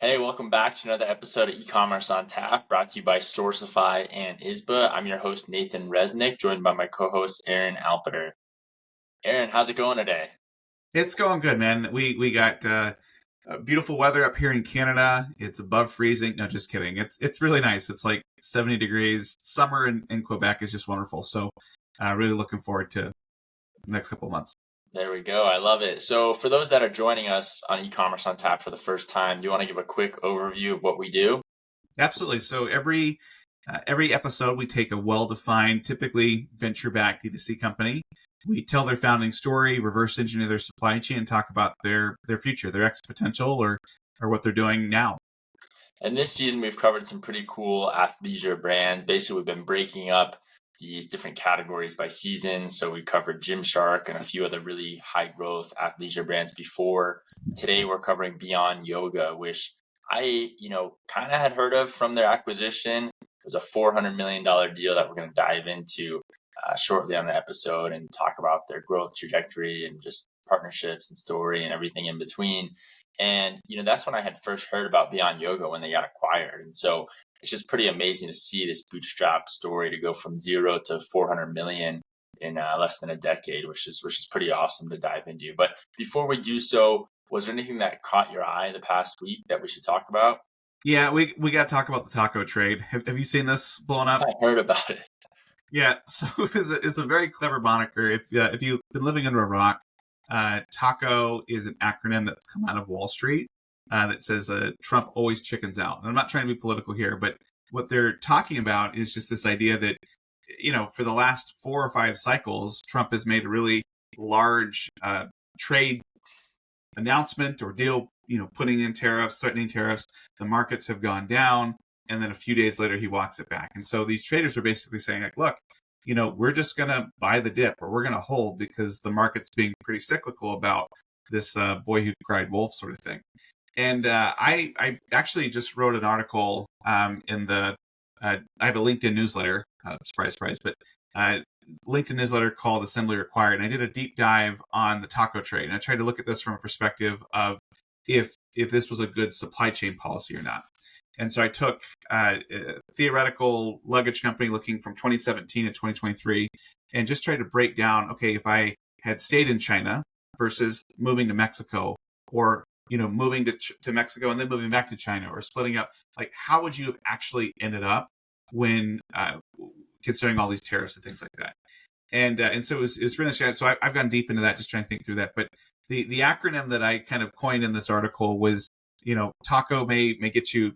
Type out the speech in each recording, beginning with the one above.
Hey, welcome back to another episode of Ecommerce On Tap, brought to you by Sourcify and ISBA. I'm your host, Nathan Resnick, joined by my co-host, Aaron Alpeter. Aaron, how's it going today? It's going good, man. We got beautiful weather up here in Canada. It's above freezing. No, just kidding. It's really nice. It's like 70 degrees. Summer in Quebec is just wonderful. So, really looking forward to the next couple of months. There we go. I love it. So for those that are joining us on Ecommerce On Tap for the first time, do you want to give a quick overview of what we do? Absolutely. So every episode we take a well-defined, typically venture-backed D2C company. We tell their founding story, reverse engineer their supply chain, and talk about their future, their X potential, or what they're doing now. And this season, we've covered some pretty cool athleisure brands. Basically, we've been breaking up these different categories by season. So we covered Gymshark and a few other really high growth athleisure brands before. Today, we're covering Beyond Yoga, which I, kind of had heard of from their acquisition. It was a $400 million deal that we're going to dive into shortly on the episode and talk about their growth trajectory and just partnerships and story and everything in between. And, that's when I had first heard about Beyond Yoga when they got acquired. And so it's just pretty amazing to see this bootstrap story to go from 0 to 400 million in less than a decade, which is pretty awesome to dive into. But before we do so, was there anything that caught your eye the past week that we should talk about? Yeah, we got to talk about the taco trade. Have you seen this blowing up? I heard about it. Yeah, so it's a very clever moniker. If you've been living under a rock, TACO is an acronym that's come out of Wall Street that says Trump always chickens out. And I'm not trying to be political here, but what they're talking about is just this idea that, for the last 4 or 5 cycles, Trump has made a really large trade announcement or deal, putting in tariffs, threatening tariffs. The markets have gone down. And then a few days later, he walks it back. And so these traders are basically saying, like, look, we're just going to buy the dip or we're going to hold because the market's being pretty cyclical about this boy who cried wolf sort of thing. And I actually just wrote an article in the, I have a LinkedIn newsletter, surprise, surprise, but LinkedIn newsletter called Assembly Required. And I did a deep dive on the taco trade. And I tried to look at this from a perspective of if this was a good supply chain policy or not. And so I took a theoretical luggage company looking from 2017 to 2023 and just tried to break down, okay, if I had stayed in China versus moving to Mexico or, moving to Mexico and then moving back to China or splitting up, like how would you have actually ended up when considering all these tariffs and things like that? And so it's really interesting. So I've gone deep into that, just trying to think through that. But the acronym that I kind of coined in this article was, taco may get you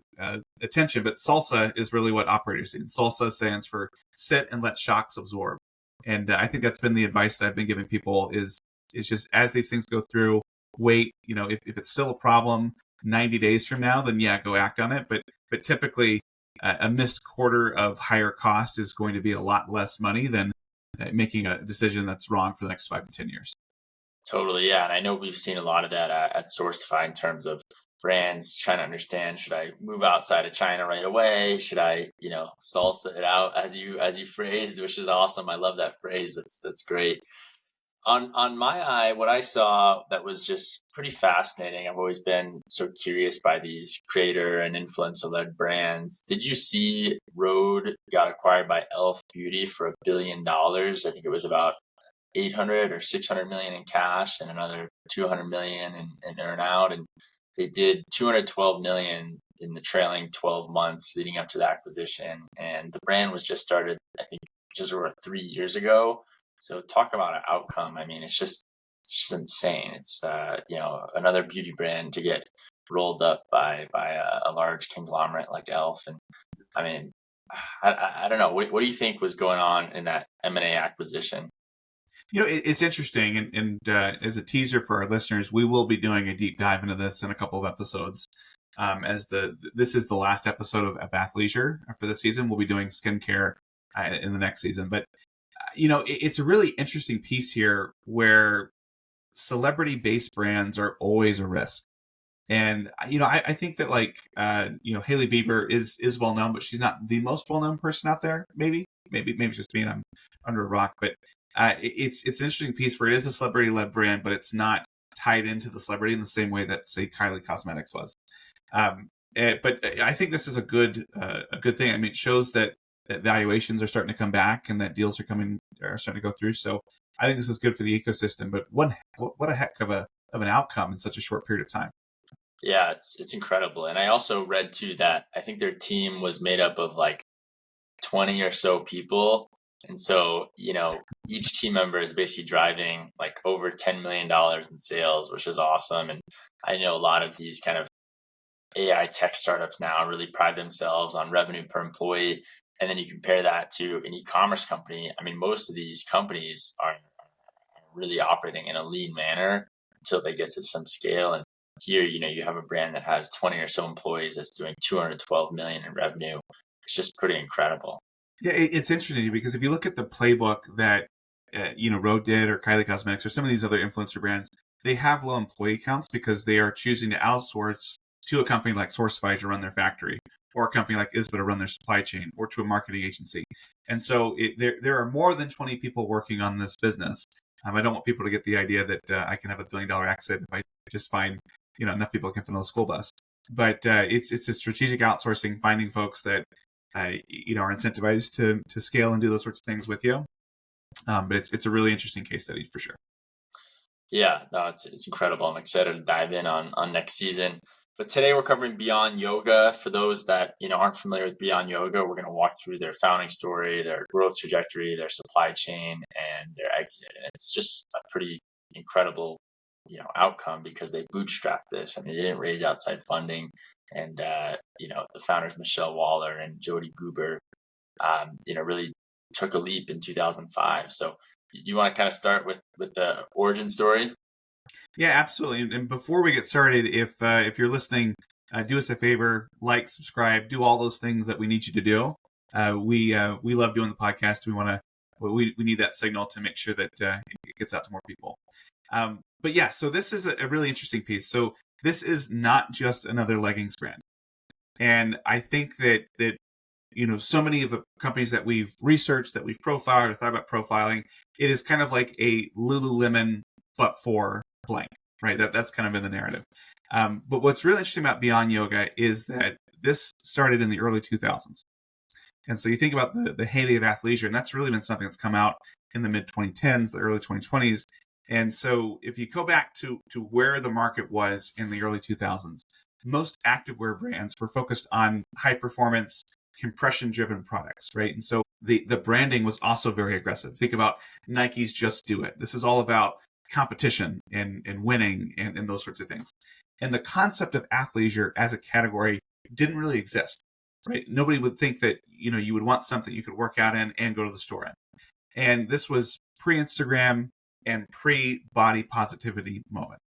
attention, but salsa is really what operators need. Salsa stands for sit and let shocks absorb. And I think that's been the advice that I've been giving people is just as these things go through, wait, if it's still a problem 90 days from now, then yeah, go act on it. But typically a missed quarter of higher cost is going to be a lot less money than making a decision that's wrong for the next 5 to 10 years. Totally, yeah. And I know we've seen a lot of that at Sourcify in terms of brands trying to understand, should I move outside of China right away? Should I, salsa it out as you phrased, which is awesome. I love that phrase. That's great. On my eye, what I saw that was just pretty fascinating. I've always been so curious by these creator and influencer led brands. Did you see Rhode got acquired by Elf Beauty for $1 billion? I think it was about 800 or 600 million in cash and another 200 million in earn out. And they did 212 million in the trailing 12 months leading up to the acquisition. And the brand was just started, I think, just over 3 years ago. So talk about an outcome. I mean, it's just insane. It's, another beauty brand to get rolled up by a large conglomerate like Elf. And I mean, I don't know. What do you think was going on in that M&A acquisition? It's interesting, and as a teaser for our listeners, we will be doing a deep dive into this in a couple of episodes. This is the last episode of Athleisure for the season. We'll be doing skincare in the next season, but it's a really interesting piece here where celebrity-based brands are always a risk. And I think that Hailey Bieber is well known, but she's not the most well known person out there. Maybe it's just me and I'm under a rock, but it's an interesting piece where it is a celebrity led brand, but it's not tied into the celebrity in the same way that say Kylie Cosmetics was. But I think this is a good thing. I mean, it shows that valuations are starting to come back and that deals are starting to go through. So I think this is good for the ecosystem. But what a heck of an outcome in such a short period of time. Yeah, it's incredible. And I also read too that I think their team was made up of like 20 or so people. And so, each team member is basically driving like over $10 million in sales, which is awesome. And I know a lot of these kind of AI tech startups now really pride themselves on revenue per employee. And then you compare that to an e-commerce company. I mean, most of these companies are really operating in a lean manner until they get to some scale. And here, you have a brand that has 20 or so employees that's doing 212 million in revenue. It's just pretty incredible. Yeah, it's interesting because if you look at the playbook that Rode did or Kylie Cosmetics or some of these other influencer brands, they have low employee counts because they are choosing to outsource to a company like Sourcify to run their factory, or a company like ISBA to run their supply chain, or to a marketing agency. And so there are more than 20 people working on this business. I don't want people to get the idea that I can have $1 billion exit if I just find enough people can fit on the school bus. But it's a strategic outsourcing, finding folks that are incentivized to scale and do those sorts of things with you. But it's a really interesting case study for sure. Yeah, no, it's incredible. I'm excited to dive in on next season. But today we're covering Beyond Yoga. For those that aren't familiar with Beyond Yoga, we're going to walk through their founding story, their growth trajectory, their supply chain, and their exit. And it's just a pretty incredible outcome because they bootstrapped this. I mean, they didn't raise outside funding, and the founders Michelle Waller and Jodi Goober, really took a leap in 2005. So you want to kind of start with the origin story? Yeah, absolutely. And before we get started, if you're listening, do us a favor, like, subscribe, do all those things that we need you to do. We love doing the podcast. We need that signal to make sure that it gets out to more people. But yeah, so this is a really interesting piece. So this is not just another leggings brand, and I think that so many of the companies that we've researched, that we've profiled or thought about profiling, it is kind of like a Lululemon, but for blank, right? That's kind of in the narrative. But what's really interesting about Beyond Yoga is that this started in the early 2000s. And so you think about the heyday of athleisure, and that's really been something that's come out in the mid 2010s, the early 2020s. And so if you go back to where the market was in the early 2000s, most activewear brands were focused on high performance, compression driven products, right? And so the branding was also very aggressive. Think about Nike's Just Do It. This is all about competition and winning and those sorts of things. And the concept of athleisure as a category didn't really exist, right? Nobody would think that, you would want something you could work out in and go to the store in. And this was pre-Instagram and pre-body positivity moment.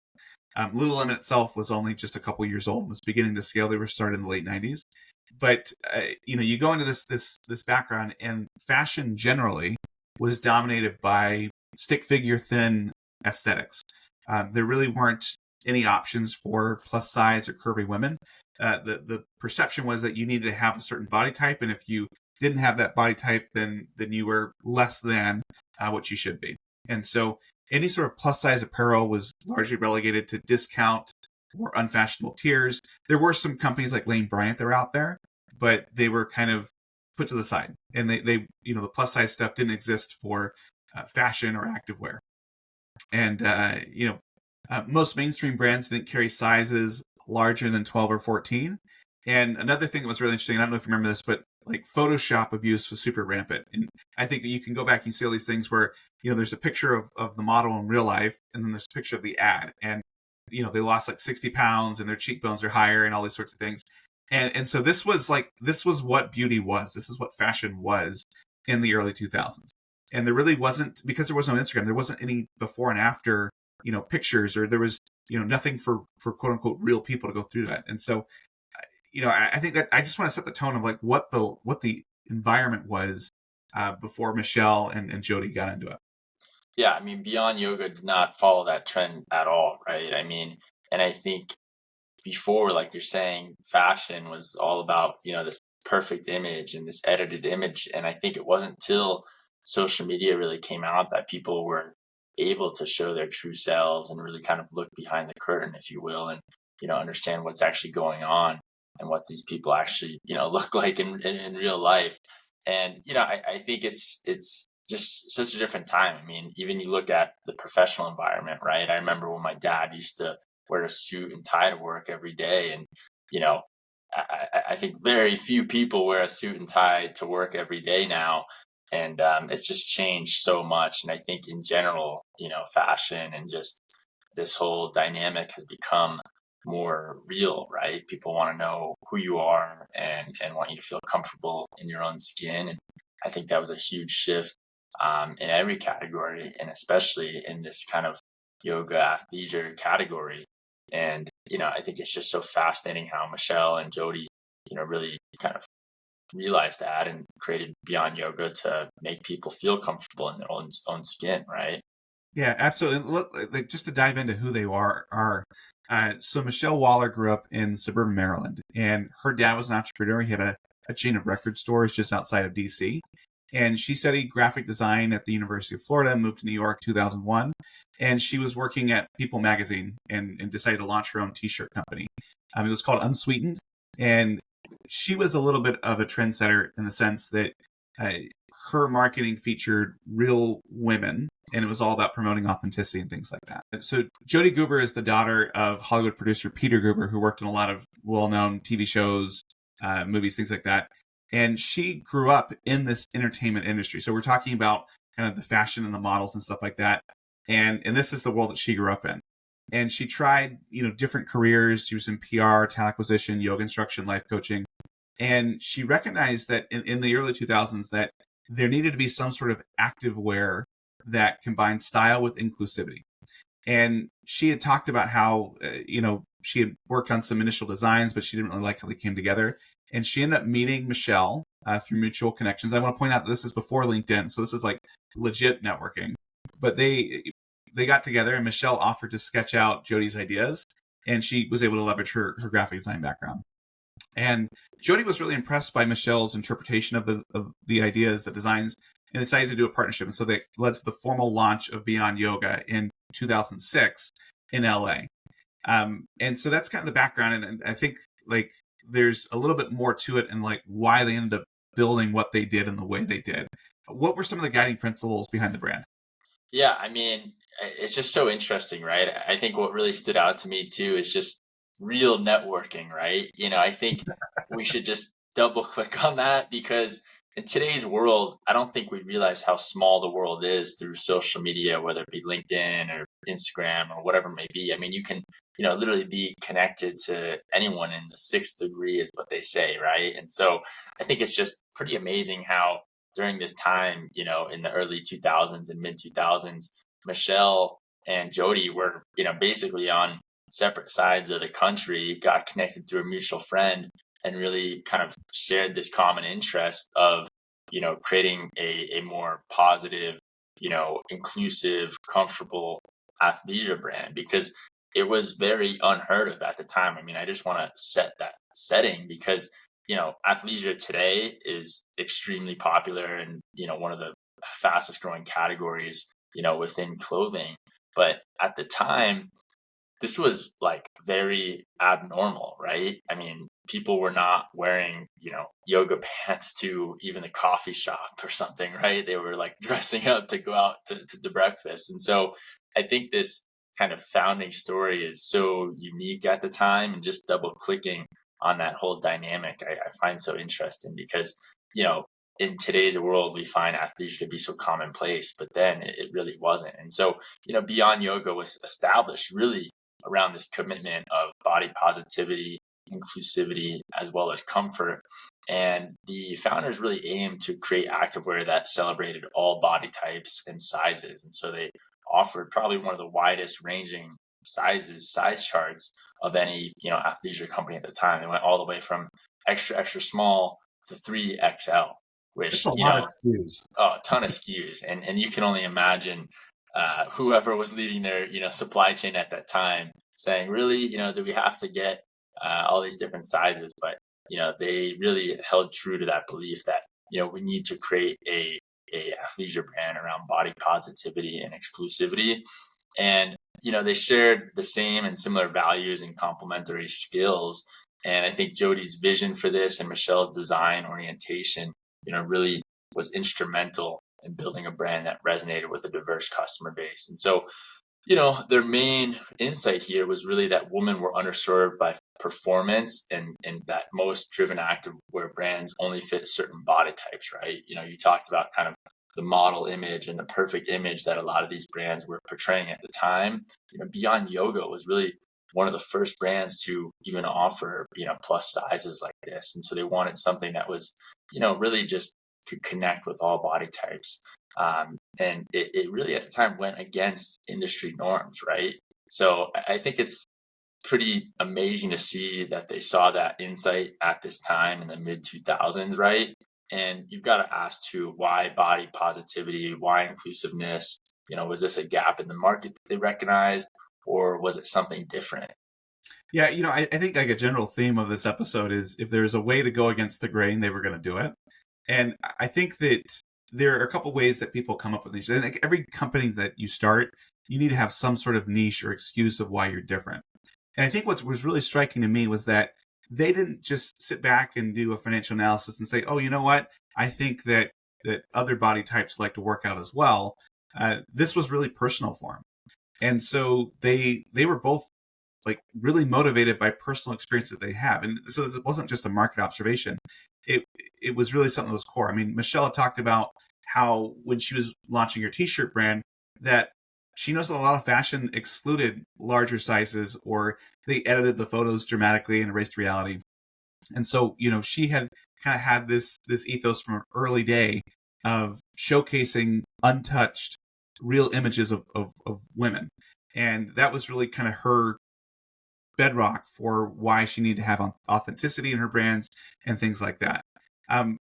Lululemon itself was only just a couple years old, was beginning to scale. They were started in the late 90s. But, you go into this background, and fashion generally was dominated by stick figure thin aesthetics. There really weren't any options for plus size or curvy women. The perception was that you needed to have a certain body type, and if you didn't have that body type, then you were less than what you should be. And so any sort of plus size apparel was largely relegated to discount or unfashionable tiers. There were some companies like Lane Bryant that were out there, but they were kind of put to the side. And they the plus size stuff didn't exist for fashion or activewear. And most mainstream brands didn't carry sizes larger than 12 or 14. And another thing that was really interesting, I don't know if you remember this, but like Photoshop abuse was super rampant. And I think you can go back and you see all these things where, there's a picture of the model in real life, and then there's a picture of the ad. And, they lost like 60 pounds and their cheekbones are higher and all these sorts of things. And so this was what beauty was. This is what fashion was in the early 2000s. And there really wasn't, because there was no Instagram, there wasn't any before and after, pictures, or there was, nothing for quote unquote real people to go through that. And so, I think that I just want to set the tone of like what the environment was before Michelle and Jodi got into it. Yeah, I mean, Beyond Yoga did not follow that trend at all, right? I mean, and I think before, like you're saying, fashion was all about, this perfect image and this edited image. And I think it wasn't until social media really came out that people were able to show their true selves and really kind of look behind the curtain, if you will, and, understand what's actually going on. and what these people actually, look like in real life. And, I think it's just such a different time. I mean, even you look at the professional environment, right? I remember when my dad used to wear a suit and tie to work every day. And, you know, I think very few people wear a suit and tie to work every day now. And it's just changed so much. And I think in general, fashion and just this whole dynamic has become more real, right? People want to know who you are and want you to feel comfortable in your own skin. And I think that was a huge shift in every category, and especially in this kind of yoga athleisure category. And, I think it's just so fascinating how Michelle and Jodi, really kind of realized that and created Beyond Yoga to make people feel comfortable in their own skin, right? Yeah, absolutely. Look, like just to dive into who they are. So Michelle Waller grew up in suburban Maryland, and her dad was an entrepreneur. He had a chain of record stores just outside of DC, and she studied graphic design at the University of Florida. Moved to New York 2001, and she was working at People magazine and decided to launch her own T-shirt company. It was called Unsweetened, and she was a little bit of a trendsetter in the sense that uh, her marketing featured real women, and it was all about promoting authenticity and things like that. So Jodi Goober is the daughter of Hollywood producer Peter Goober, who worked in a lot of well-known TV shows, movies, things like that. And she grew up in this entertainment industry. So we're talking about kind of the fashion and the models and stuff like that. And this is the world that she grew up in. And she tried, different careers. She was in PR, talent acquisition, yoga instruction, life coaching. And she recognized that in the early 2000s that there needed to be some sort of active wear that combined style with inclusivity. And she had talked about how, she had worked on some initial designs, but she didn't really like how they came together. And she ended up meeting Michelle through mutual connections. I want to point out that this is before LinkedIn, so this is like legit networking. But they got together, and Michelle offered to sketch out Jodi's ideas, and she was able to leverage her graphic design background. And Jodi was really impressed by Michelle's interpretation of the ideas, the designs, and decided to do a partnership. And so they led to the formal launch of Beyond Yoga in 2006 in LA. And so that's kind of the background. And I think like there's a little bit more to it and like why they ended up building what they did and the way they did. What were some of the guiding principles behind the brand? Yeah, I mean, it's just so interesting, right? I think what really stood out to me too is just real networking, right? I think we should just double click on that because in today's world, I don't think we realize how small the world is through social media, whether it be LinkedIn or Instagram or whatever it may be. I mean, you can, literally be connected to anyone in the sixth degree, is what they say, right? And so I think it's just pretty amazing how during this time, in the early 2000s and mid 2000s, Michelle and Jodi were, basically on separate sides of the country, got connected through a mutual friend, and really kind of shared this common interest of, creating a more positive, inclusive, comfortable athleisure brand because it was very unheard of at the time. I mean, I just want to set that setting because athleisure today is extremely popular and, one of the fastest growing categories, within clothing. But at the time, this was like very abnormal, right? I mean, people were not wearing, yoga pants to even the coffee shop or something, right? They were like dressing up to go out to breakfast. And so I think this kind of founding story is so unique at the time, and just double clicking on that whole dynamic, I find so interesting because, in today's world, we find athleisure to be so commonplace, but then it really wasn't. And so, Beyond Yoga was established really around this commitment of body positivity, inclusivity, as well as comfort. And the founders really aimed to create activewear that celebrated all body types and sizes. And so they offered probably one of the widest ranging size charts of any, athleisure company at the time. They went all the way from extra, extra small to 3XL, That's which, a lot of SKUs. a ton of SKUs. And you can only imagine whoever was leading their supply chain at that time saying, really, do we have to get all these different sizes? But they really held true to that belief that we need to create a athleisure brand around body positivity and exclusivity. And they shared the same and similar values and complementary skills And I think Jodi's vision for this and Michelle's design orientation, really was instrumental in building a brand that resonated with a diverse customer base. And so, their main insight here was really that women were underserved by performance, and that most driven activewear brands only fit certain body types, right? You talked about kind of the model image and the perfect image that a lot of these brands were portraying at the time. Beyond Yoga was really one of the first brands to even offer, plus sizes like this. And so they wanted something that was, really just could connect with all body types. And it really at the time went against industry norms, right? So I think it's pretty amazing to see that they saw that insight at this time in the mid 2000s, right? And you've got to ask too, why body positivity, why inclusiveness? Was this a gap in the market that they recognized, or was it something different? Yeah, I think like a general theme of this episode is if there's a way to go against the grain, they were going to do it. And I think that there are a couple ways that people come up with these. I think every company that you start, you need to have some sort of niche or excuse of why you're different. And I think what was really striking to me was that they didn't just sit back and do a financial analysis and say, "Oh, you know what? I think that other body types like to work out as well." This was really personal for them, and so they were both like really motivated by personal experience that they have. And so it wasn't just a market observation. It was really something that was core. I mean, Michelle talked about how when she was launching her t-shirt brand, that she knows that a lot of fashion excluded larger sizes, or they edited the photos dramatically and erased reality. And so, she had kind of had this ethos from an early day of showcasing untouched real images of women. And that was really kind of her bedrock for why she needed to have authenticity in her brands and things like that.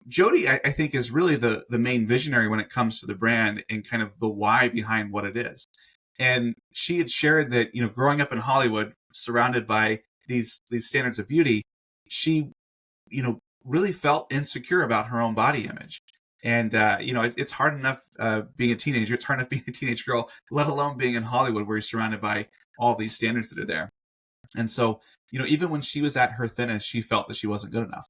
Jodi, I think, is really the main visionary when it comes to the brand and kind of the why behind what it is. And she had shared that, growing up in Hollywood, surrounded by these standards of beauty, she, really felt insecure about her own body image. And, it's hard enough being a teenager. It's hard enough being a teenage girl, let alone being in Hollywood where you're surrounded by all these standards that are there. And so, even when she was at her thinnest, she felt that she wasn't good enough.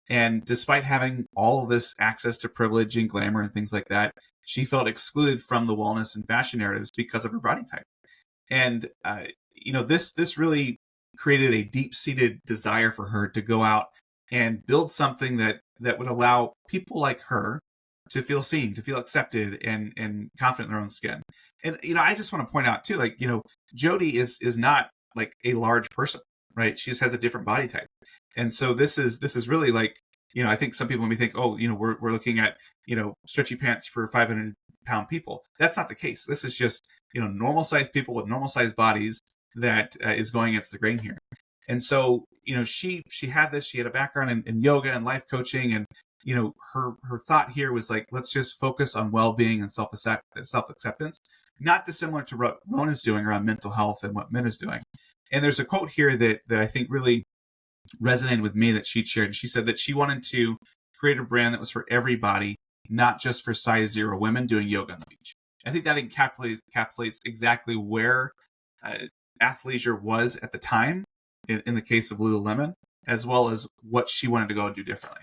And despite having all of this access to privilege and glamour and things like that, she felt excluded from the wellness and fashion narratives because of her body type. And, this really created a deep-seated desire for her to go out and build something that would allow people like her to feel seen, to feel accepted and confident in their own skin. And, I just want to point out too, like, Jodi is not like a large person, right? She just has a different body type. And so this is really like, I think some people may think, oh, we're looking at, stretchy pants for 500-pound people. That's not the case. This is just, normal sized people with normal sized bodies that is going against the grain here. And so, she had this, she had a background in yoga and life coaching. And, her thought here was like, let's just focus on well-being and self-acceptance, not dissimilar to what Rona's doing around mental health and what Minna's doing. And there's a quote here that I think really resonated with me that she shared. She said that she wanted to create a brand that was for everybody, not just for size 0 women doing yoga on the beach. I think that encapsulates exactly where athleisure was at the time in the case of Lululemon, as well as what she wanted to go and do differently.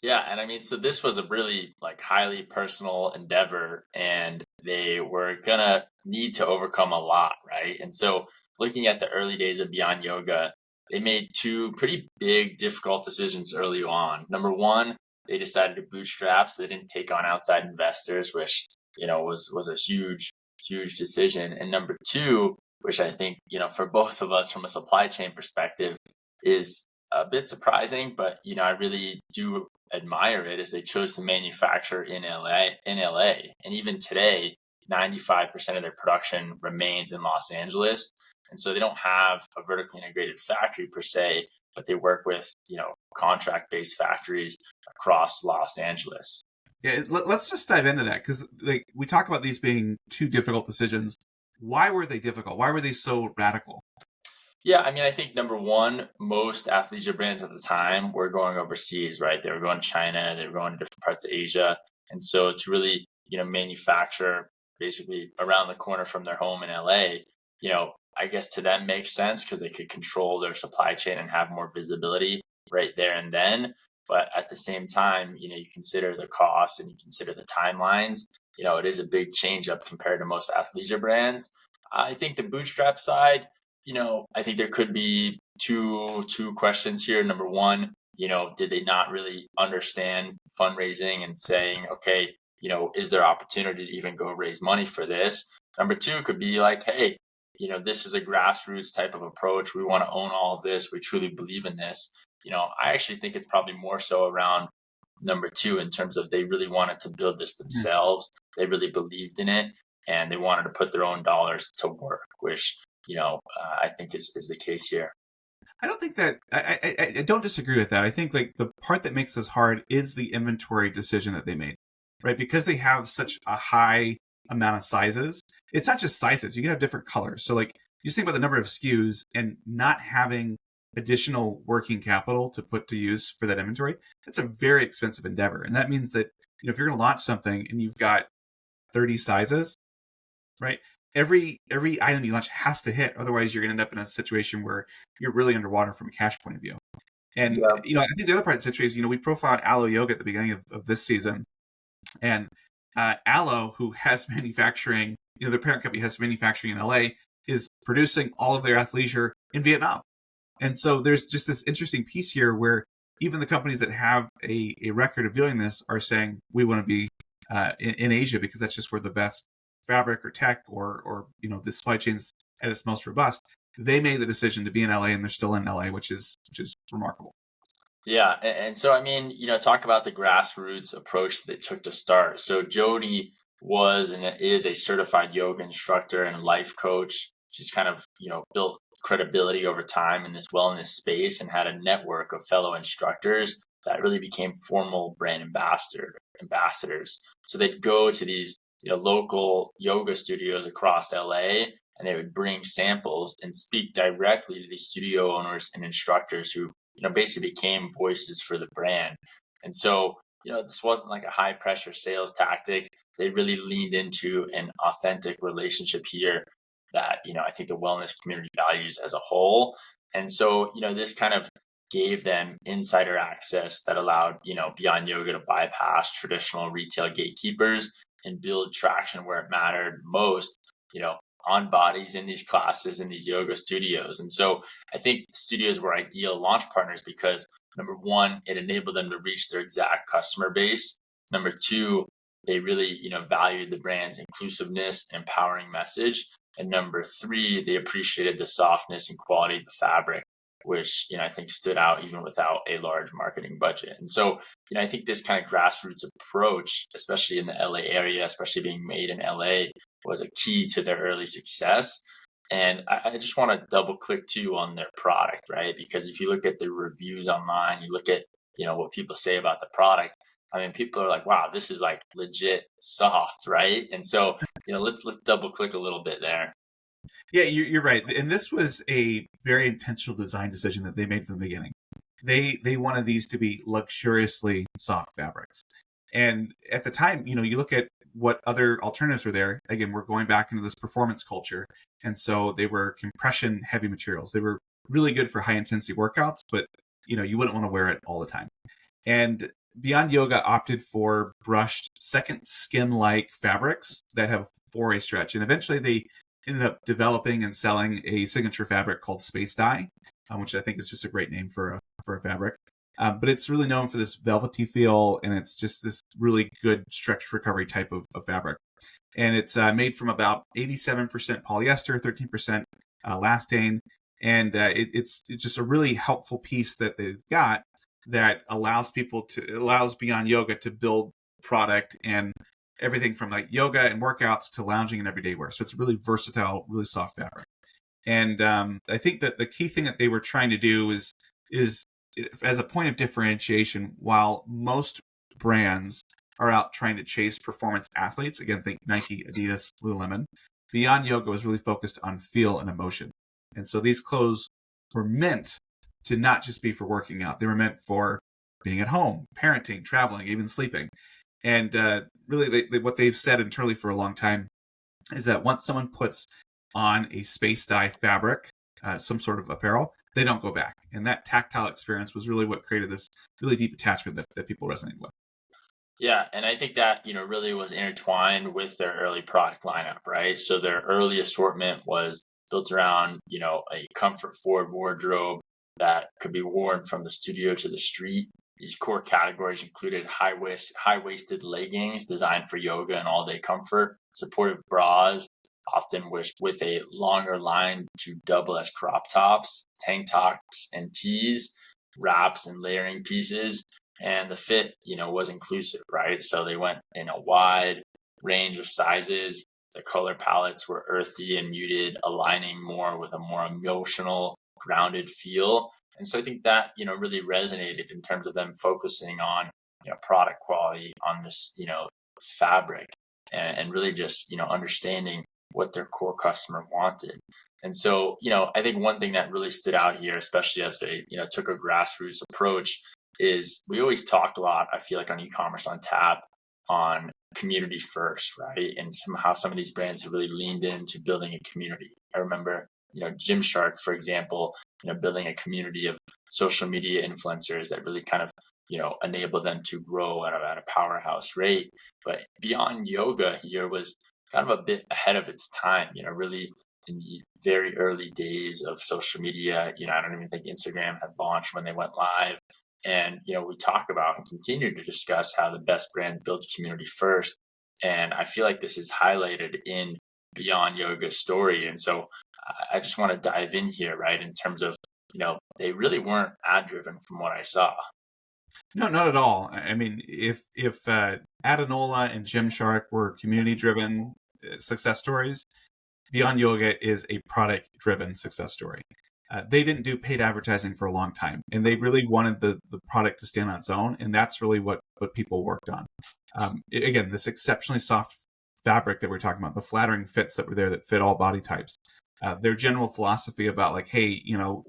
Yeah, and I mean, so this was a really like highly personal endeavor, and they were gonna need to overcome a lot, right? And so, looking at the early days of Beyond Yoga, they made two pretty big, difficult decisions early on. Number one, they decided to bootstrap, so they didn't take on outside investors, which was a huge decision. And number two, which I think for both of us from a supply chain perspective is a bit surprising, but I really do admire it, is they chose to manufacture in LA. And even today, 95% of their production remains in Los Angeles. And so they don't have a vertically integrated factory per se, but they work with, contract-based factories across Los Angeles. Yeah, let's just dive into that, because like we talk about these being two difficult decisions. Why were they difficult? Why were they so radical? Yeah, I mean, I think number one, most athleisure brands at the time were going overseas, right? They were going to China, they were going to different parts of Asia. And so to really, manufacture basically around the corner from their home in LA I guess to them makes sense because they could control their supply chain and have more visibility right there and then. But at the same time, you consider the cost and you consider the timelines. It is a big change up compared to most athleisure brands. I think the bootstrap side, I think there could be two questions here. Number one, did they not really understand fundraising and saying, okay, is there opportunity to even go raise money for this? Number two could be like, hey, this is a grassroots type of approach. We want to own all of this. We truly believe in this. I actually think it's probably more so around number two in terms of they really wanted to build this themselves. They really believed in it and they wanted to put their own dollars to work, which, I think is the case here. I don't think that I don't disagree with that. I think like the part that makes this hard is the inventory decision that they made, right? Because they have such a high amount of sizes. It's not just sizes; you can have different colors. So like you just think about the number of SKUs and not having additional working capital to put to use for that inventory. That's a very expensive endeavor, and that means that if you're going to launch something and you've got 30 sizes, right? Every item you launch has to hit. Otherwise, you're going to end up in a situation where you're really underwater from a cash point of view. And Yeah. I think the other part of the situation, we profiled Aloe Yoga at the beginning of this season, and Aloe, who has manufacturing, their parent company has manufacturing in LA, is producing all of their athleisure in Vietnam. And so there's just this interesting piece here where even the companies that have a record of doing this are saying we want to be in Asia because that's just where the best fabric or tech or the supply chain's at its most robust. They made the decision to be in LA and they're still in LA, which is remarkable. Yeah, and so I mean, talk about the grassroots approach that they took to start. So Jodi was and is a certified yoga instructor and life coach. She's kind of, built credibility over time in this wellness space and had a network of fellow instructors that really became formal brand ambassadors. So they'd go to these, local yoga studios across LA and they would bring samples and speak directly to these studio owners and instructors who basically became voices for the brand. And so, this wasn't like a high pressure sales tactic. They really leaned into an authentic relationship here that, I think the wellness community values as a whole. And so, this kind of gave them insider access that allowed, Beyond Yoga to bypass traditional retail gatekeepers and build traction where it mattered most, on bodies in these classes in these yoga studios. And so I think studios were ideal launch partners because number one, it enabled them to reach their exact customer base. Number two, they really, valued the brand's inclusiveness and empowering message. And number three, they appreciated the softness and quality of the fabric, which, I think stood out even without a large marketing budget. And so, I think this kind of grassroots approach, especially in the LA area, especially being made in LA, was a key to their early success. And I just want to double click too on their product, right? Because if you look at the reviews online, you look at, what people say about the product. I mean, people are like, wow, this is like legit soft, right? And so, let's double click a little bit there. Yeah, you're right. And this was a very intentional design decision that they made from the beginning. They wanted these to be luxuriously soft fabrics. And at the time, you look at what other alternatives were there. Again, we're going back into this performance culture. And so they were compression heavy materials. They were really good for high intensity workouts, but you wouldn't want to wear it all the time. And Beyond Yoga opted for brushed second skin like fabrics that have 4-way stretch. And eventually they ended up developing and selling a signature fabric called Space Dye, which I think is just a great name for a fabric. But it's really known for this velvety feel, and it's just this really good stretch recovery type of fabric. And it's made from about 87% polyester, 13% elastane, and it's just a really helpful piece that they've got that allows Beyond Yoga to build product and everything from like yoga and workouts to lounging and everyday wear. So it's really versatile, really soft fabric. And I think that the key thing that they were trying to do is as a point of differentiation, while most brands are out trying to chase performance athletes, again, think Nike, Adidas, Lululemon, Beyond Yoga was really focused on feel and emotion. And so these clothes were meant to not just be for working out. They were meant for being at home, parenting, traveling, even sleeping. And really, what they've said internally for a long time is that once someone puts on a space dye fabric, some sort of apparel, they don't go back. And that tactile experience was really what created this really deep attachment that people resonate with. Yeah, and I think that, really was intertwined with their early product lineup, right? So their early assortment was built around, a comfort forward wardrobe that could be worn from the studio to the street. These core categories included high waisted leggings designed for yoga and all day comfort, supportive bras, often with a longer line to double as crop tops, tank tops and tees, wraps and layering pieces, and the fit, was inclusive, right? So they went in a wide range of sizes. The color palettes were earthy and muted, aligning more with a more emotional, grounded feel. And so I think that, really resonated in terms of them focusing on, product quality on this, fabric, and really just, understanding what their core customer wanted. And so, I think one thing that really stood out here, especially as they, took a grassroots approach, is we always talk a lot, I feel like, on e-commerce on tap, on community first, right? And somehow some of these brands have really leaned into building a community. I remember, Gymshark, for example, building a community of social media influencers that really kind of, enable them to grow at a powerhouse rate. But Beyond Yoga here was kind of a bit ahead of its time, really in the very early days of social media. I don't even think Instagram had launched when they went live. And, we talk about and continue to discuss how the best brand builds community first. And I feel like this is highlighted in Beyond Yoga's story. And so I just want to dive in here, right? In terms of, they really weren't ad driven from what I saw. No, not at all. I mean, if Adanola and Gymshark were community driven success stories, Beyond Yoga is a product driven success story. They didn't do paid advertising for a long time, and they really wanted the product to stand on its own, and that's really what people worked on. Again, this exceptionally soft fabric that we're talking about, the flattering fits that were there that fit all body types, their general philosophy about like, hey, you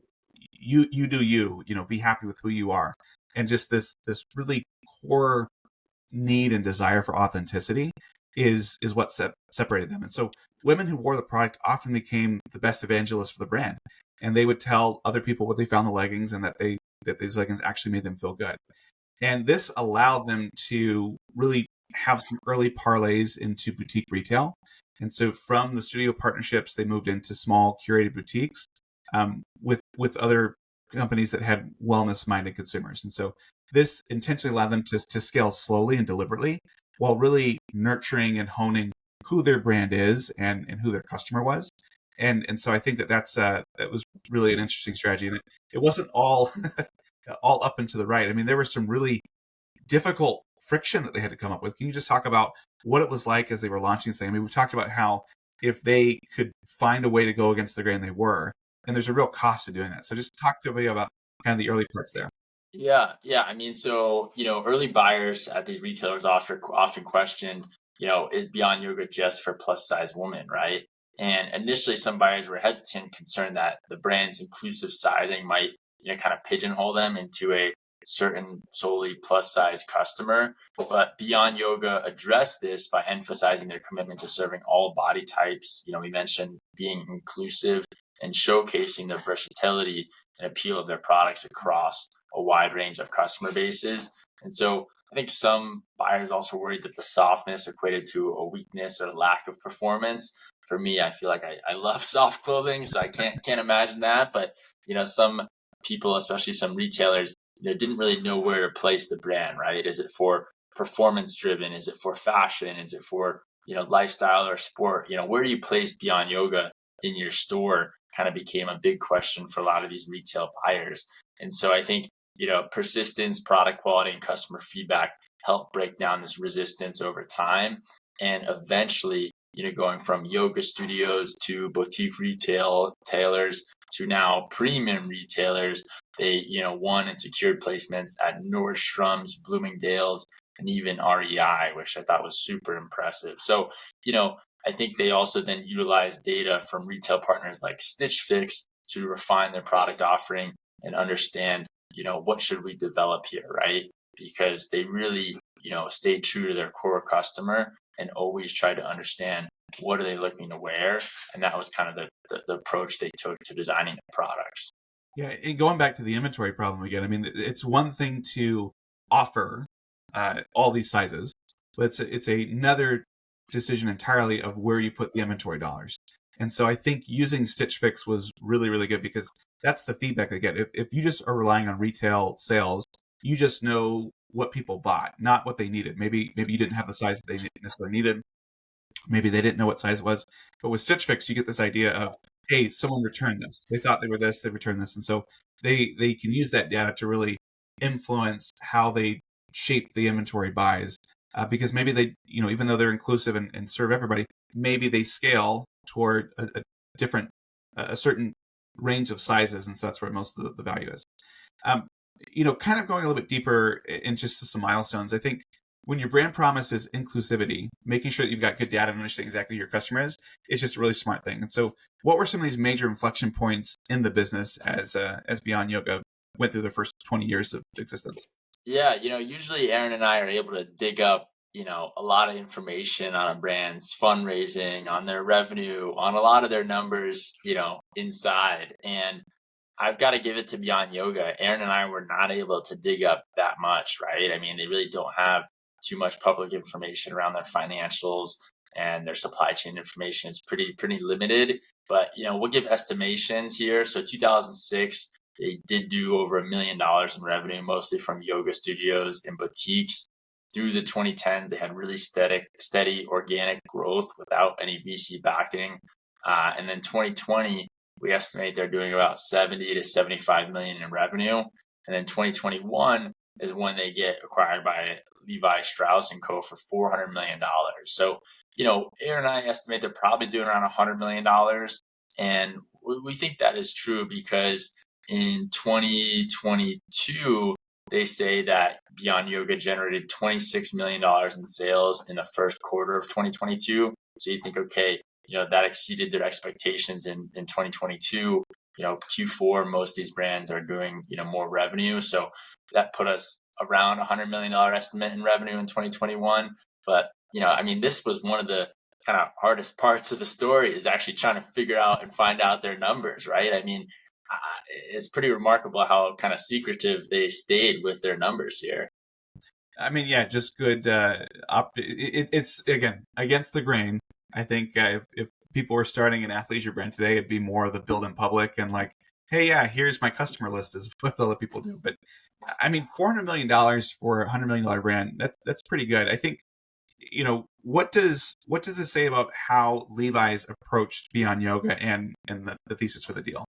do you, be happy with who you are, and just this really core need and desire for authenticity is what separated them. And so women who wore the product often became the best evangelists for the brand, and they would tell other people what they found in the leggings and that these leggings actually made them feel good. And this allowed them to really have some early parlays into boutique retail. And so from the studio partnerships, they moved into small curated boutiques, with other companies that had wellness-minded consumers. And so this intentionally allowed them to scale slowly and deliberately, while really nurturing and honing who their brand is and who their customer was. And so I think that was really an interesting strategy. And it wasn't all all up and to the right. I mean, there was some really difficult friction that they had to come up with. Can you just talk about what it was like as they were launching this thing? I mean, we've talked about how if they could find a way to go against the grain, they were, and there's a real cost to doing that. So just talk to me about kind of the early parts there. Yeah, yeah. I mean, so, early buyers at these retailers often question, is Beyond Yoga just for plus size women, right? And initially, some buyers were hesitant, concerned that the brand's inclusive sizing might, kind of pigeonhole them into a certain solely plus size customer. But Beyond Yoga addressed this by emphasizing their commitment to serving all body types. We mentioned being inclusive and showcasing the versatility and appeal of their products across a wide range of customer bases. And so I think some buyers also worried that the softness equated to a weakness or lack of performance. For me, I feel like I love soft clothing, so I can't imagine that. But some people, especially some retailers, didn't really know where to place the brand, right? Is it for performance driven? Is it for fashion? Is it for, lifestyle or sport? Where do you place Beyond Yoga in your store kind of became a big question for a lot of these retail buyers. And so I think, persistence, product quality, and customer feedback help break down this resistance over time. And eventually, going from yoga studios to boutique retailers to now premium retailers, they, won and secured placements at Nordstrom's, Bloomingdale's, and even REI, which I thought was super impressive. So, I think they also then utilize data from retail partners like Stitch Fix to refine their product offering and understand, what should we develop here, right? Because they really, stay true to their core customer and always try to understand what are they looking to wear, and that was kind of the approach they took to designing the products. Yeah, and going back to the inventory problem again, I mean, it's one thing to offer all these sizes, but it's another decision entirely of where you put the inventory dollars. And so I think using Stitch Fix was really, really good because that's the feedback they get. If you just are relying on retail sales, you just know what people bought, not what they needed. Maybe you didn't have the size that they necessarily needed. Maybe they didn't know what size it was. But with Stitch Fix, you get this idea of, hey, someone returned this. They thought they were this, they returned this. And so they can use that data to really influence how they shape the inventory buys. Because maybe they, even though they're inclusive and serve everybody, maybe they scale toward a certain range of sizes. And so that's where most of the value is. Kind of going a little bit deeper into some milestones, I think when your brand promise is inclusivity, making sure that you've got good data and understand exactly who your customer is just a really smart thing. And so what were some of these major inflection points in the business as Beyond Yoga went through their first 20 years of existence? Yeah, usually Aaron and I are able to dig up, a lot of information on a brand's fundraising, on their revenue, on a lot of their numbers, inside. And I've got to give it to Beyond Yoga. Aaron and I were not able to dig up that much, right? I mean, they really don't have too much public information around their financials, and their supply chain information is pretty limited. But we'll give estimations here. So 2006, they did do over $1 million in revenue, mostly from yoga studios and boutiques. Through the 2010, they had really steady organic growth without any VC backing. And then 2020, we estimate they're doing about 70 to 75 million in revenue. And then 2021 is when they get acquired by Levi Strauss and Co. for $400 million. So, Aaron and I estimate they're probably doing around $100 million. And we think that is true because in 2022, they say that Beyond Yoga generated $26 million in sales in the first quarter of 2022. So you think, okay, that exceeded their expectations in 2022. Q4, most of these brands are doing, more revenue. So that put us around $100 million estimate in revenue in 2021. But, this was one of the kind of hardest parts of the story, is actually trying to figure out and find out their numbers, right? I mean, it's pretty remarkable how kind of secretive they stayed with their numbers here. I mean, yeah, just good. It's, again, against the grain. I think if people were starting an athleisure brand today, it'd be more of the build in public and like, hey, yeah, here's my customer list is what other people do. But I mean, $400 million for a $100 million brand, that's pretty good. I think, what does this say about how Levi's approached Beyond Yoga and the thesis for the deal?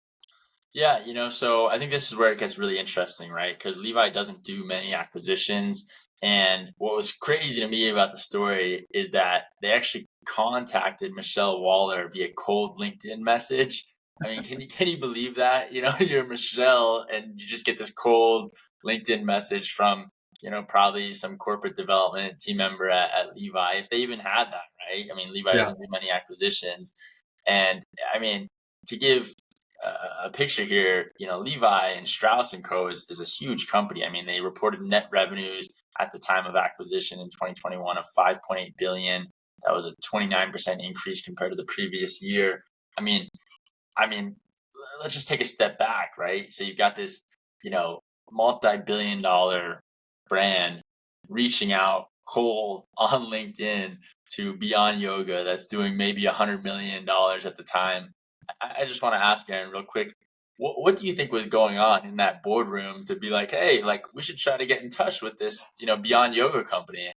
Yeah, so I think this is where it gets really interesting, right? Because Levi doesn't do many acquisitions. And what was crazy to me about the story is that they actually contacted Michelle Waller via cold LinkedIn message. I mean, can you believe that? You're Michelle and you just get this cold LinkedIn message from, probably some corporate development team member at Levi, if they even had that, right? I mean, Levi Yeah. doesn't do many acquisitions. And I mean, to give a picture here, Levi and Strauss and Co. is a huge company. I mean, they reported net revenues at the time of acquisition in 2021 of 5.8 billion. That was a 29% increase compared to the previous year. I mean, let's just take a step back, right? So you've got this, multi-billion-dollar brand reaching out cold on LinkedIn to Beyond Yoga that's doing maybe $100 million at the time. I just want to ask Aaron real quick, what do you think was going on in that boardroom to be like, hey, like we should try to get in touch with this, Beyond Yoga company?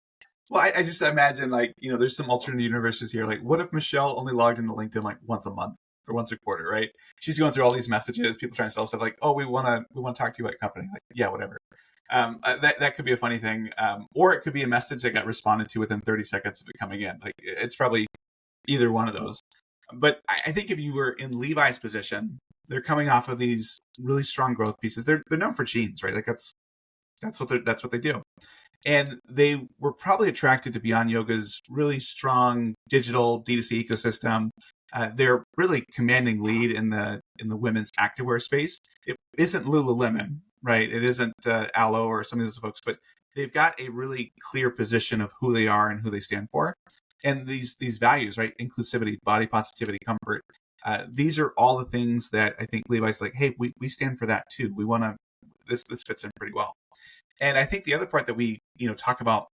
Well, I just imagine there's some alternate universes here. Like, what if Michelle only logged into LinkedIn like once a month or once a quarter, right? She's going through all these messages, people trying to sell stuff like, oh, we want to talk to you about a company. Like, yeah, whatever. That could be a funny thing. Or it could be a message that got responded to within 30 seconds of it coming in. Like, it's probably either one of those. But I think if you were in Levi's position, they're coming off of these really strong growth pieces. They're known for jeans, right? Like that's what they do. And they were probably attracted to Beyond Yoga's really strong digital D2C ecosystem. They're really commanding lead in the women's activewear space. It isn't Lululemon, right? It isn't Aloe or some of those folks, but they've got a really clear position of who they are and who they stand for. And these values, right? Inclusivity, body positivity, comfort. These are all the things that I think Levi's like, hey, we stand for that too. We want to. This fits in pretty well. And I think the other part that we talk about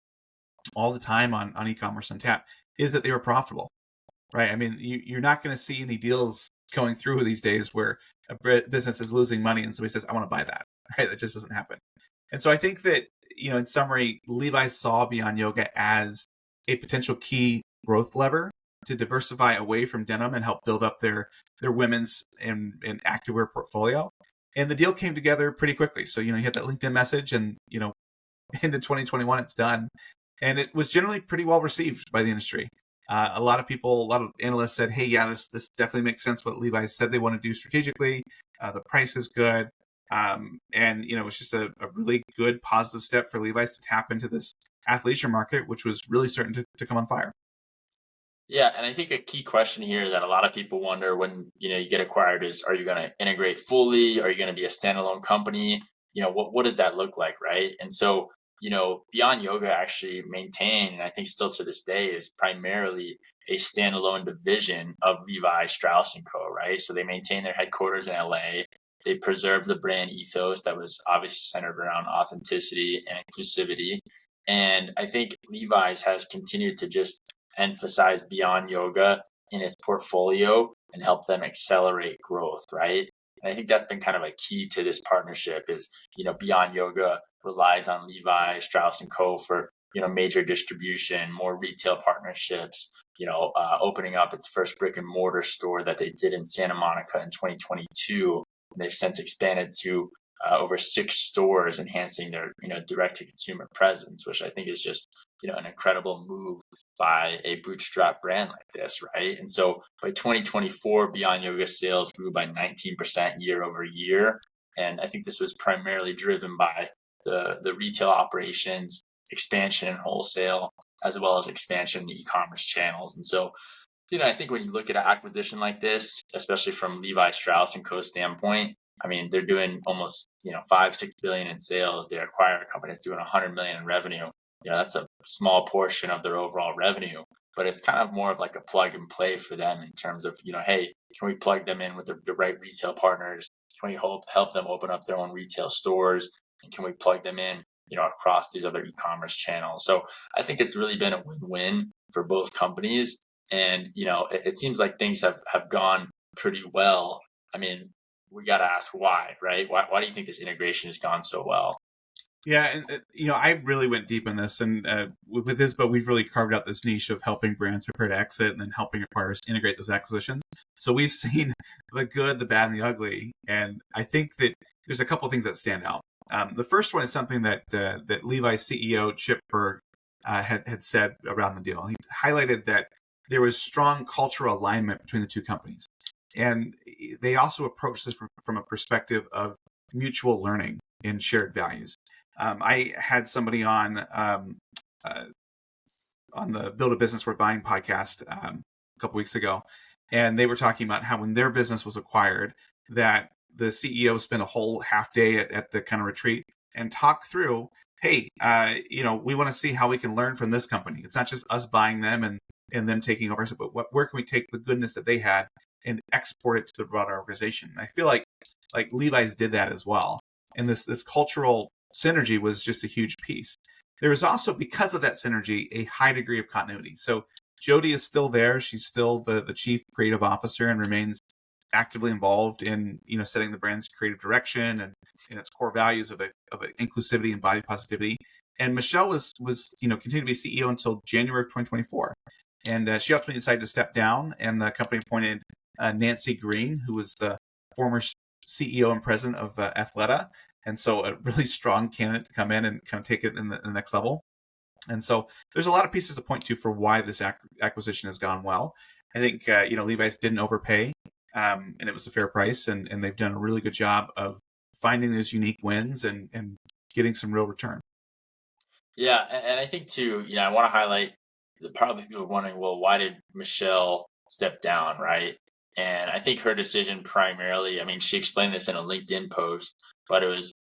all the time on Ecommerce On Tap is that they were profitable, right? I mean, you're not going to see any deals going through these days where a business is losing money and somebody says, I want to buy that, right? That just doesn't happen. And so I think that, in summary, Levi saw Beyond Yoga as a potential key growth lever to diversify away from denim and help build up their women's and activewear portfolio. And the deal came together pretty quickly. So, you hit that LinkedIn message and, into 2021, it's done. And it was generally pretty well received by the industry. A lot of analysts said, hey, yeah, this definitely makes sense what Levi said they want to do strategically. The price is good. And, it was just a really good positive step for Levi's to tap into this athleisure market, which was really starting to come on fire. Yeah, and I think a key question here that a lot of people wonder when you get acquired is, are you going to integrate fully? Are you going to be a standalone company? What does that look like, right? And so Beyond Yoga actually maintained, and I think still to this day, is primarily a standalone division of Levi Strauss & Co., right? So they maintain their headquarters in LA. They preserve the brand ethos that was obviously centered around authenticity and inclusivity. And I think Levi's has continued to just emphasize Beyond Yoga in its portfolio and help them accelerate growth, right? And I think that's been kind of a key to this partnership is, Beyond Yoga relies on Levi Strauss & Co. for, major distribution, more retail partnerships, opening up its first brick and mortar store that they did in Santa Monica in 2022. And they've since expanded to over 6 stores, enhancing their, direct to consumer presence, which I think is just, an incredible move by a bootstrap brand like this, right? And so by 2024, Beyond Yoga sales grew by 19% year over year. And I think this was primarily driven by the retail operations, expansion in wholesale, as well as expansion in e-commerce channels. And so, I think when you look at an acquisition like this, especially from Levi Strauss & Co. standpoint, I mean, they're doing almost, 5-6 billion in sales. They acquire a company that's doing 100 million in revenue. That's a small portion of their overall revenue, but it's kind of more of like a plug and play for them in terms of, hey, can we plug them in with the right retail partners? Can we help them open up their own retail stores? And can we plug them in, across these other e-commerce channels? So I think it's really been a win-win for both companies. And, it seems like things have gone pretty well. I mean, we got to ask why, right? Why do you think this integration has gone so well? Yeah, and I really went deep in this, and with this, but we've really carved out this niche of helping brands prepare to exit, and then helping acquirers integrate those acquisitions. So we've seen the good, the bad, and the ugly, and I think that there's a couple of things that stand out. The first one is something that Levi's CEO Chip Bergh had said around the deal. He highlighted that there was strong cultural alignment between the two companies, and they also approached this from a perspective of mutual learning and shared values. I had somebody on the Build a Business Worth Buying podcast a couple weeks ago, and they were talking about how when their business was acquired, that the CEO spent a whole half day at the kind of retreat and talked through, hey, we want to see how we can learn from this company. It's not just us buying them and them taking over, but where can we take the goodness that they had and export it to the broader organization? And I feel like Levi's did that as well. And this cultural synergy was just a huge piece. There was also, because of that synergy, a high degree of continuity. So Jodi is still there. She's still the chief creative officer and remains actively involved in setting the brand's creative direction and its core values of inclusivity and body positivity. And Michelle was continued to be CEO until January of 2024, and she ultimately decided to step down. And the company appointed Nancy Green, who was the former CEO and president of Athleta. And so a really strong candidate to come in and kind of take it in the next level. And so there's a lot of pieces to point to for why this acquisition has gone well. I think, Levi's didn't overpay, and it was a fair price. And they've done a really good job of finding those unique wins and getting some real return. Yeah. And I think too, I want to highlight that probably people are wondering, well, why did Michelle step down, right? And I think her decision primarily, I mean, she explained this in a LinkedIn post, but it was,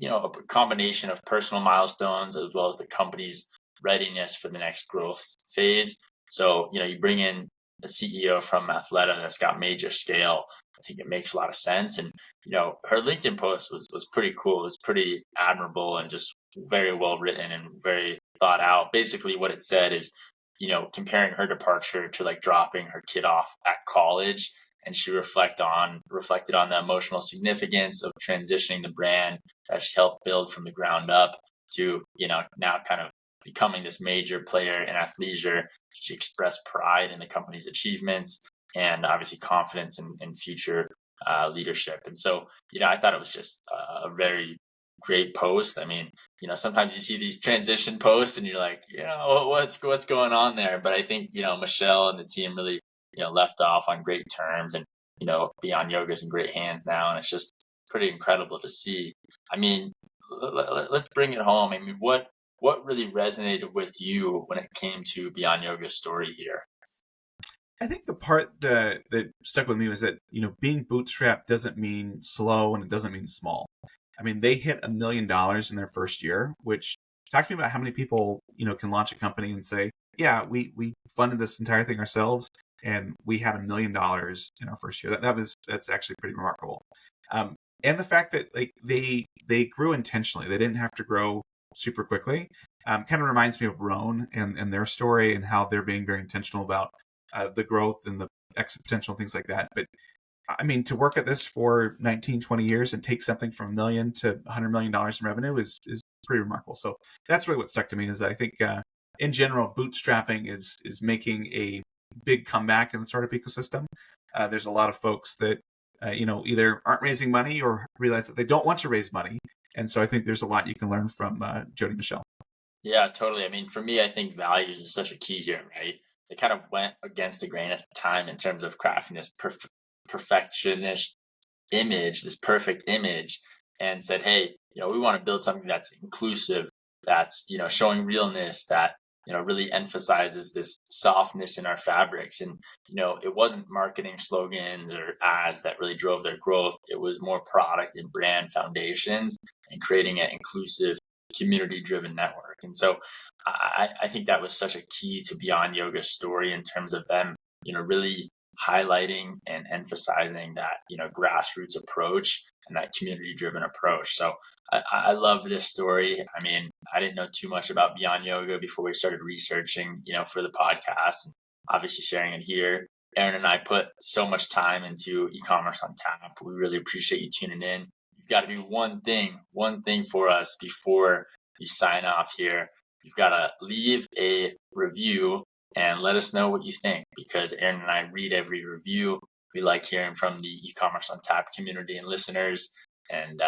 a combination of personal milestones as well as the company's readiness for the next growth phase. So, you bring in a CEO from Athleta that's got major scale. I think it makes a lot of sense. And, her LinkedIn post was pretty cool. It was pretty admirable and just very well written and very thought out. Basically what it said is, comparing her departure to like dropping her kid off at college. And she reflected on the emotional significance of transitioning the brand that she helped build from the ground up to, now kind of becoming this major player in athleisure. She expressed pride in the company's achievements and obviously confidence in future leadership. And so, I thought it was just a very great post. I mean, sometimes you see these transition posts and you're like, what's going on there? But I think, Michelle and the team really, left off on great terms, and, Beyond Yoga's in great hands now. And it's just pretty incredible to see. I mean, let's bring it home. I mean, what really resonated with you when it came to Beyond Yoga's story here? I think the part that stuck with me was that, being bootstrapped doesn't mean slow and it doesn't mean small. I mean, they hit $1 million in their first year, which talk to me about how many people, can launch a company and say, yeah, we funded this entire thing ourselves and we had $1 million in our first year. That's actually pretty remarkable. And the fact that like they grew intentionally, they didn't have to grow super quickly. Kind of reminds me of Roan and their story and how they're being very intentional about the growth and the exit potential and things like that. But I mean, to work at this for 19, 20 years and take something from $1 million to $100 million in revenue is pretty remarkable. So that's really what stuck to me, is that I think in general, bootstrapping is making a big comeback in the startup ecosystem. There's a lot of folks that, either aren't raising money or realize that they don't want to raise money. And so I think there's a lot you can learn from Jodi and Michelle. Yeah, totally. I mean, for me, I think values is such a key here, right? They kind of went against the grain at the time in terms of crafting this perfectionist image, this perfect image, and said, hey, we want to build something that's inclusive, that's, showing realness, that, really emphasizes this softness in our fabrics. And, it wasn't marketing slogans or ads that really drove their growth. It was more product and brand foundations and creating an inclusive, community driven network. And so I think that was such a key to Beyond Yoga's story in terms of them, really highlighting and emphasizing that, grassroots approach and that community driven approach. So I love this story. I mean, I didn't know too much about Beyond Yoga before we started researching, for the podcast, and obviously sharing it here. Aaron and I put so much time into Ecommerce On Tap. We really appreciate you tuning in. You've got to do one thing for us before you sign off here. You've got to leave a review and let us know what you think, because Aaron and I read every review. We like hearing from the Ecommerce On Tap community and listeners. And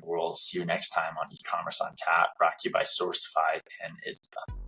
we'll see you next time on Ecommerce On Tap, brought to you by Sourcify and Isabel.